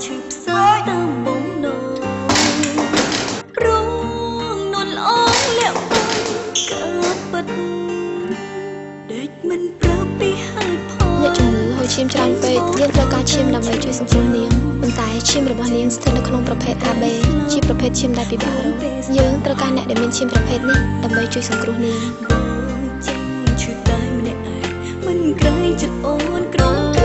ឈឺផ្សាយតាមបំណងរងនន់អងលាក់បាញ់កើតពិតដេកមិនប្រាប់ពីហេតុផលអ្នកជំងឺហូរឈាមច្រើនពេកយើងត្រូវការឈាមដើម្បីជួយសង្គ្រោះនាងប៉ុន្តែឈាមរបស់នាងស្ថិតនៅក្នុងប្រភេទ AB ជាប្រភេទឈាមដែលពិបាករកយើងត្រូវការអ្នកដែលមានឈាមប្រភេទនេះដើម្បីជួយសង្គ្រោះនាងបងចេញជួយតែម្នាក់ឯងមិនក្រែងចិត្តអូនក្រំ